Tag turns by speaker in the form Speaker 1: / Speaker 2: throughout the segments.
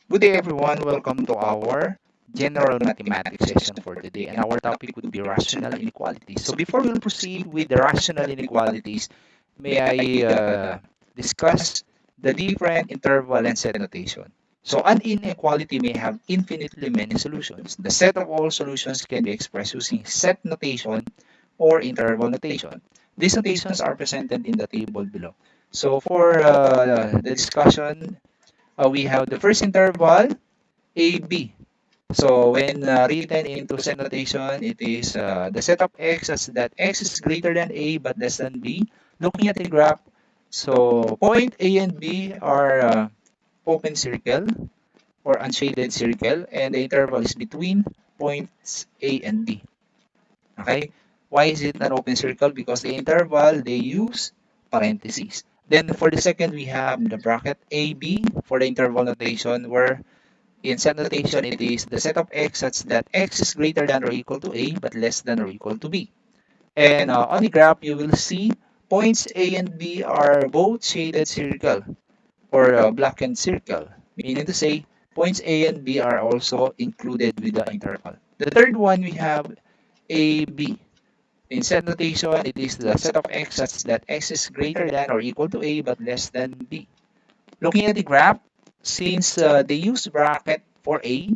Speaker 1: Good day, everyone. Welcome to our general mathematics session for today. And our topic would be rational inequalities. So before we proceed with the rational inequalities, may I discuss the different interval and set notation. So an inequality may have infinitely many solutions. The set of all solutions can be expressed using set notation or interval notation. These notations are presented in the table below. So for the discussion, we have the first interval, AB. So when written into set notation, it is the set of x as that x is greater than a but less than b. Looking at the graph, so point A and B are open circle or unshaded circle, and the interval is between points A and B. Okay? Why is it an open circle? Because the interval, they use parentheses. Then for the second, we have the bracket AB for the interval notation, where in set notation, it is the set of x such that x is greater than or equal to a but less than or equal to b. And on the graph, you will see points A and B are both shaded circle or blackened circle, meaning to say points A and B are also included with the interval. The third one, we have AB. In set notation, it is the set of x such that x is greater than or equal to a but less than b. Looking at the graph, since they use bracket for A,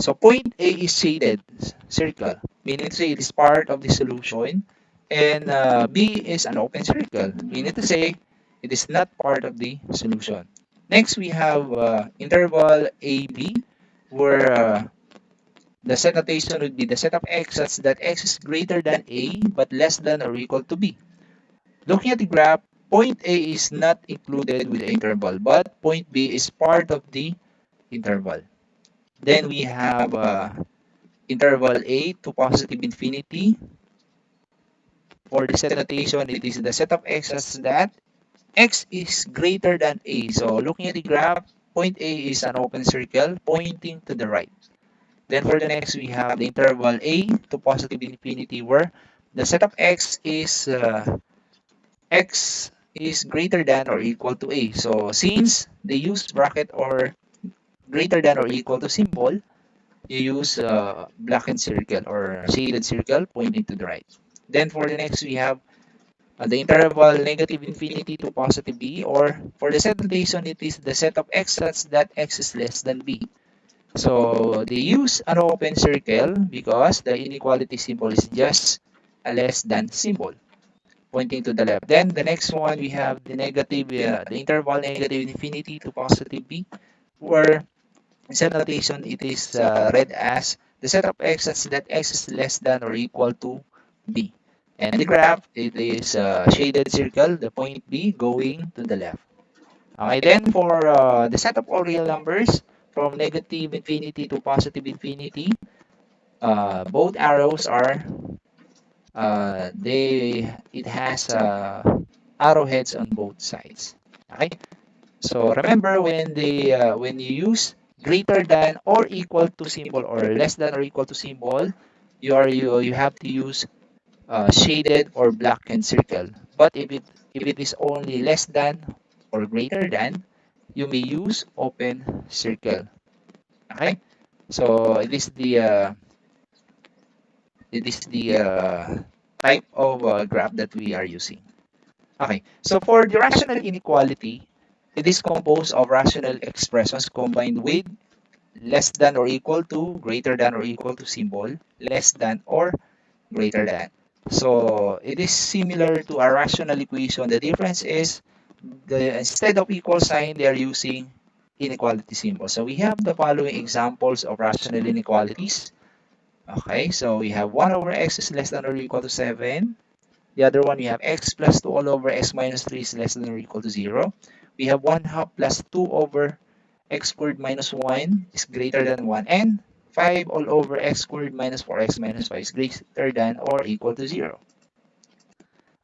Speaker 1: so point A is shaded circle, meaning to say it is part of the solution, and B is an open circle, meaning to say it is not part of the solution. Next, we have interval AB, where the set notation would be the set of x such that x is greater than A but less than or equal to B. Looking at the graph, point A is not included with the interval, but point B is part of the interval. Then we have interval A to positive infinity. For the set notation, it is the set of x as that x is greater than A. So looking at the graph, point A is an open circle pointing to the right. Then for the next, we have the interval A to positive infinity, where the set of x is greater than or equal to a. So since they use bracket or greater than or equal to symbol, you use blackened circle or shaded circle pointing to the right. Then for the next, we have the interval negative infinity to positive b, or for the set notation, it is the set of x such that x is less than b. So they use an open circle because the inequality symbol is just a less than symbol pointing to the left. Then the next one, we have the negative, the interval negative infinity to positive b, where in set notation it is read as the set of x such that x is less than or equal to b. And the graph, it is shaded circle, the point B going to the left. Okay, then for the set of all real numbers from negative infinity to positive infinity, both arrows are it has arrowheads on both sides. Okay, so remember when you use greater than or equal to symbol or less than or equal to symbol, you have to use shaded or blackened circle. But if it is only less than or greater than, you may use open circle. Okay, so it is the type of graph that we are using. Okay, so for the rational inequality, it is composed of rational expressions combined with less than or equal to, greater than or equal to symbol, less than or greater than. So it is similar to a rational equation. The difference is instead of equal sign, they are using inequality symbol. So we have the following examples of rational inequalities. Okay, so we have 1 over x is less than or equal to 7. The other one, we have x plus 2 all over x minus 3 is less than or equal to 0. We have 1 half plus 2 over x squared minus 1 is greater than 1. And 5 all over x squared minus 4x minus 5 is greater than or equal to 0.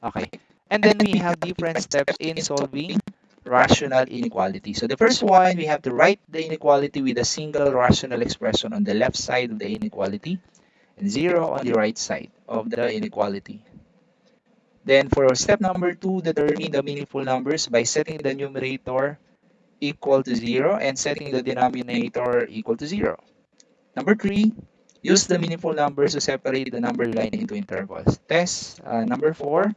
Speaker 1: Okay. And then we have different steps in solving rational inequality. So the first one, we have to write the inequality with a single rational expression on the left side of the inequality and 0 on the right side of the inequality. Then for step number 2, determine the meaningful numbers by setting the numerator equal to 0 and setting the denominator equal to 0. Number 3, use the meaningful numbers to separate the number line into intervals. Number 4,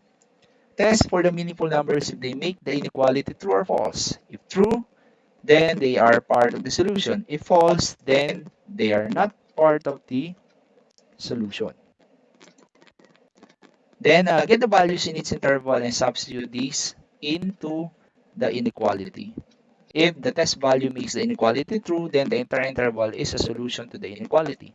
Speaker 1: test for the meaningful numbers if they make the inequality true or false. If true, then they are part of the solution. If false, then they are not part of the solution. Then get the values in each interval and substitute these into the inequality. If the test value makes the inequality true, then the entire interval is a solution to the inequality.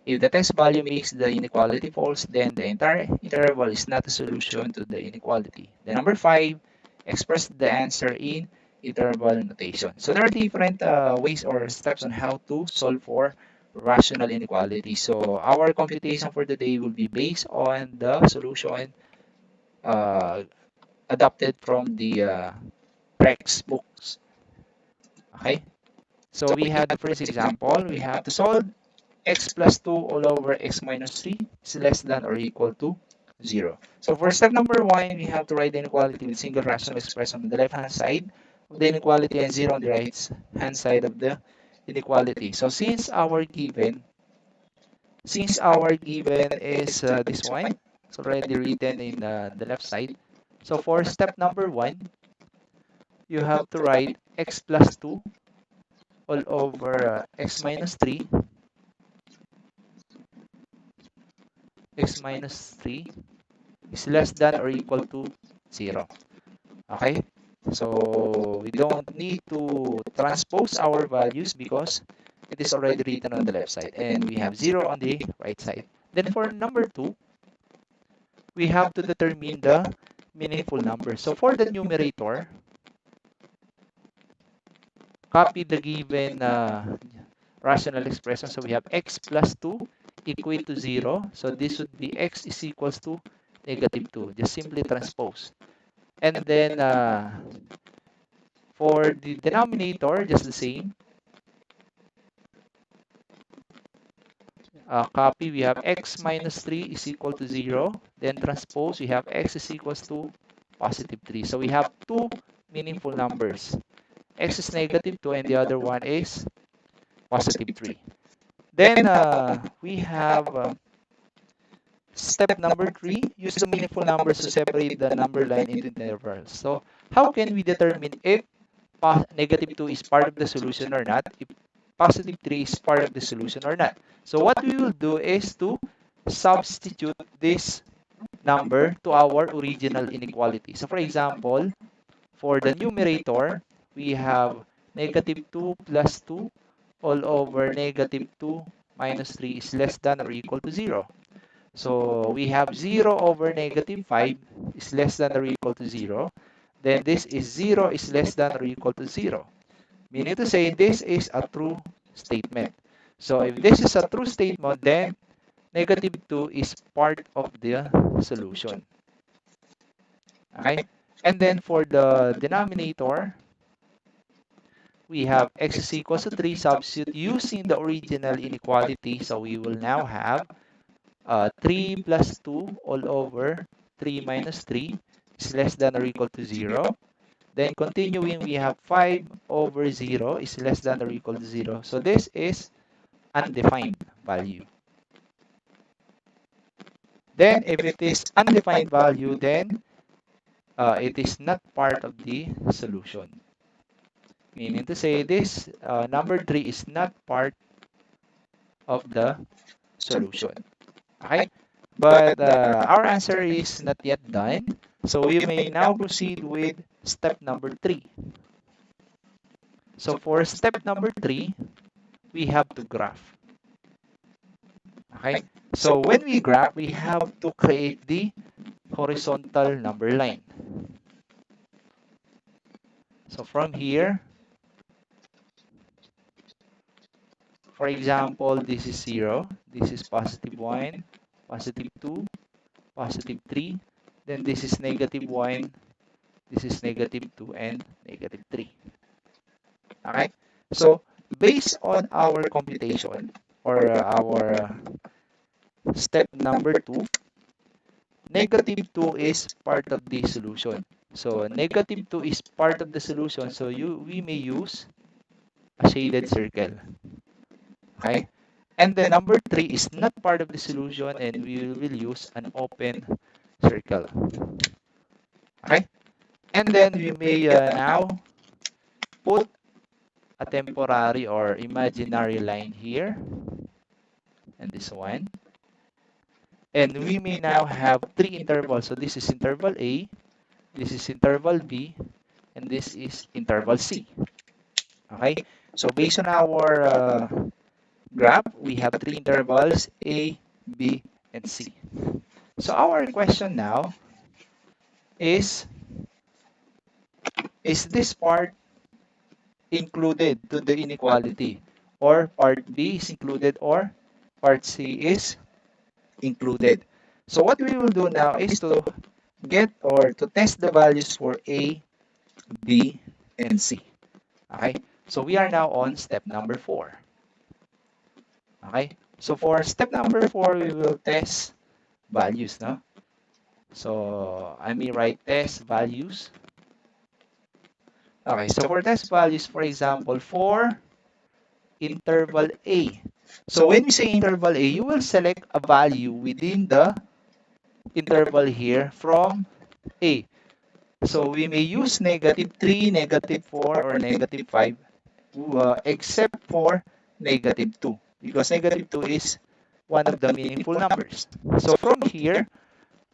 Speaker 1: If the test value makes the inequality false, then the entire interval is not a solution to the inequality. Then number 5, express the answer in interval notation. So there are different ways or steps on how to solve for rational inequality. So our computation for today will be based on the solution uh, adopted from the textbooks. Okay? So we have the first example. We have to solve x plus 2 all over x minus 3 is less than or equal to 0. So for step number 1, we have to write the inequality with single rational expression on the left-hand side of the inequality and 0 on the right-hand side of the inequality. So since our given is this one, it's already written in the left side. So for step number 1, you have to write x plus 2 all over x minus 3, x minus 3 is less than or equal to 0. Okay? So we don't need to transpose our values because it is already written on the left side and we have 0 on the right side. Then for number 2, we have to determine the meaningful number. So for the numerator, copy the given rational expression. So we have x plus 2 equate to 0. So this would be x is equals to negative 2. Just simply transpose. And then for the denominator, just the same. Copy, we have x minus 3 is equal to 0. Then transpose, we have x is equals to positive 3. So we have two meaningful numbers. X is negative 2 and the other one is positive 3. Then we have step number 3, use the meaningful numbers to separate the number line into intervals. So how can we determine if negative 2 is part of the solution or not, if positive 3 is part of the solution or not? So what we will do is to substitute this number to our original inequality. So for example, for the numerator, we have negative 2 plus 2 all over negative 2 minus 3 is less than or equal to 0. So we have 0 over negative 5 is less than or equal to 0. Then this is 0 is less than or equal to 0. Meaning to say this is a true statement. So if this is a true statement, then negative 2 is part of the solution. Okay? And then for the denominator, we have x is equals to 3, substitute using the original inequality. So we will now have 3 plus 2 all over 3 minus 3 is less than or equal to 0. Then continuing, we have 5 over 0 is less than or equal to 0. So this is undefined value. Then if it is undefined value, then it is not part of the solution. Meaning to say this number 3 is not part of the solution. Okay? But our answer is not yet done. So we may now proceed with step number 3. So for step number 3, we have to graph. Okay? So when we graph, we have to create the horizontal number line. So from here, for example, this is 0, this is positive 1, positive 2, positive 3, then this is negative 1, this is negative 2, and negative 3. Okay? So, based on our computation, or our step number 2, negative 2 is part of the solution. So negative 2 is part of the solution. So we may use a shaded circle. Okay? And then number 3 is not part of the solution and we will use an open circle. Okay? And then we may now put a temporary or imaginary line here and this one. And we may now have 3 intervals. So this is interval A, this is interval B, and this is interval C. Okay? So based on our graph, we have 3 intervals A, B, and C. So our question now is this part included to the inequality? Or part B is included or part C is included? So what we will do now is to get or to test the values for A, B, and C. Okay? So we are now on step number 4. Okay? So for step number 4, we will test values, no? So I may write test values. Okay, so for test values, for example, for interval A. So when we say interval A, you will select a value within the interval here from A. So we may use negative 3, negative 4, or negative 5, except for negative 2, because negative 2 is one of the meaningful numbers. So from here,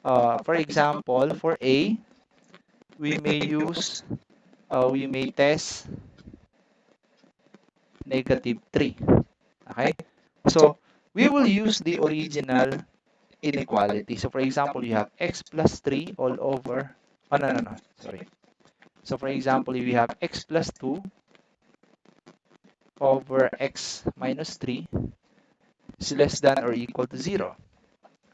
Speaker 1: for example, for A, we may use, we may test negative 3. Okay? So we will use the original inequality. So for example, you have x plus 3 all over, oh no, sorry. So for example, if you have x plus 2 over x minus 3 is less than or equal to 0.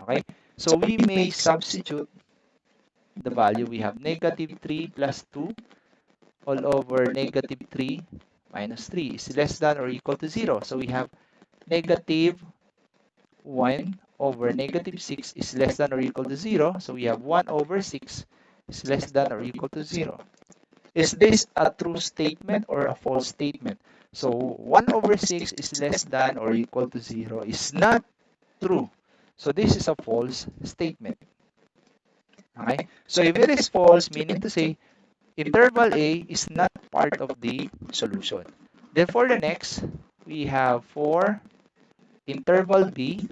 Speaker 1: Okay? So we may substitute the value. We have negative 3 plus 2 all over negative 3 minus 3 is less than or equal to 0. So we have negative 1 over negative 6 is less than or equal to 0. So we have 1 over 6 is less than or equal to 0. Is this a true statement or a false statement? So 1 over 6 is less than or equal to 0 is not true. So this is a false statement. Okay? So if it is false, meaning to say interval A is not part of the solution. Then for the next, we have for interval B,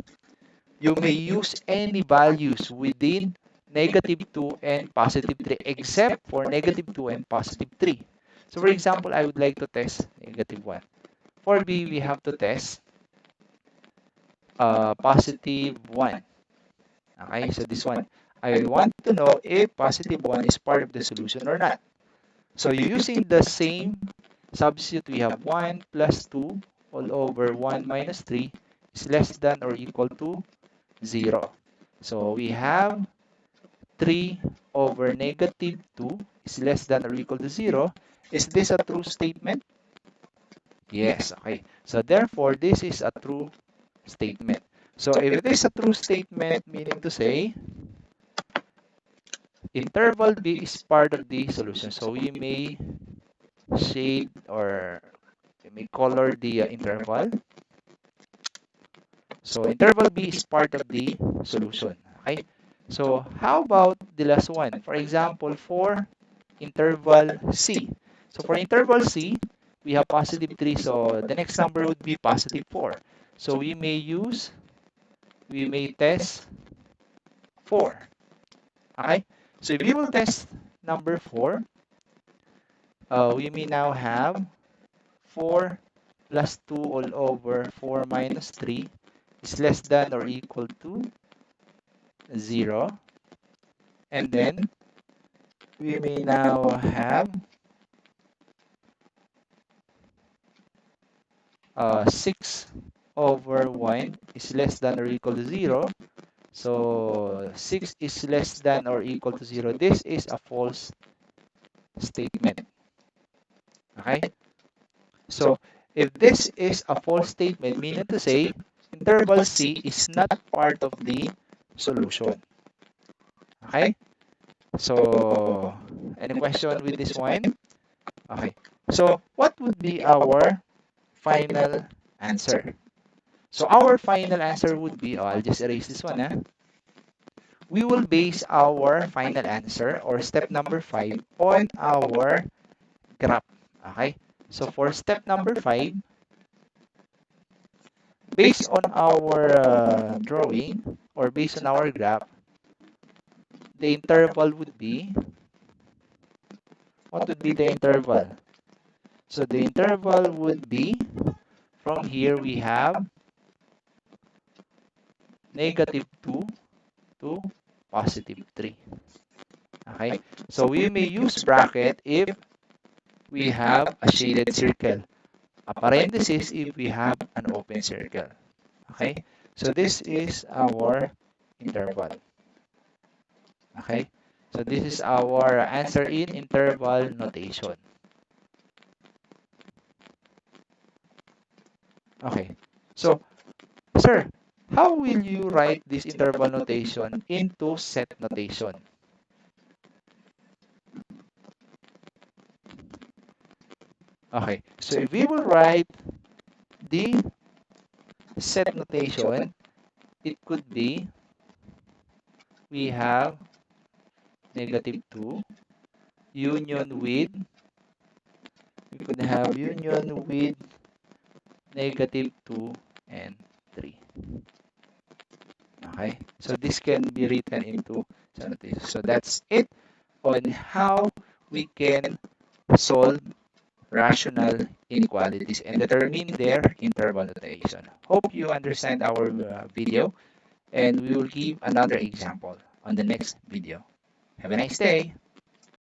Speaker 1: you may use any values within negative 2 and positive 3 except for negative 2 and positive 3. So for example, I would like to test negative 1. For B, we have to test positive 1. Okay, so this one, I want to know if positive 1 is part of the solution or not. So using the same substitute, we have 1 plus 2 all over 1 minus 3 is less than or equal to 0. So we have 3 over negative 2 is less than or equal to 0. Is this a true statement? Yes, okay. So therefore, this is a true statement. So if it is a true statement, meaning to say, interval B is part of the solution. So we may shade or we may color the interval. So interval B is part of the solution. Okay. So how about the last one? For example, for interval C. So for interval C, we have positive 3. So the next number would be positive 4. So we may test 4. Okay. So if we will test number 4, we may now have 4 plus 2 all over 4 minus 3 is less than or equal to 0. And then we may now have 6 over 1 is less than or equal to 0. So 6 is less than or equal to 0. This is a false statement. Okay? So if this is a false statement, meaning to say interval C is not part of the solution. Okay? So, any question with this one? Okay. So, what would be our final answer? So, our final answer would be, oh, I'll just erase this one. We will base our final answer or step number 5 on our graph. Okay? So, for step number 5, based on our drawing or based on our graph, the interval would be, what would be the interval? So, the interval would be, from here we have -2 to +3. Okay? So we may use bracket if we have a shaded circle, a parenthesis if we have an open circle. Okay? So this is our interval. Okay? So this is our answer in interval notation. Okay. So, sir, how will you write this interval notation into set notation? Okay. So if we will write the set notation, it could be we have -2 union with, we could have union with -2 and 3. Okay? So this can be written into set notation. So that's it on how we can solve rational inequalities and determine their interval notation. Hope you understand our video, and we will give another example on the next video. Have a nice day.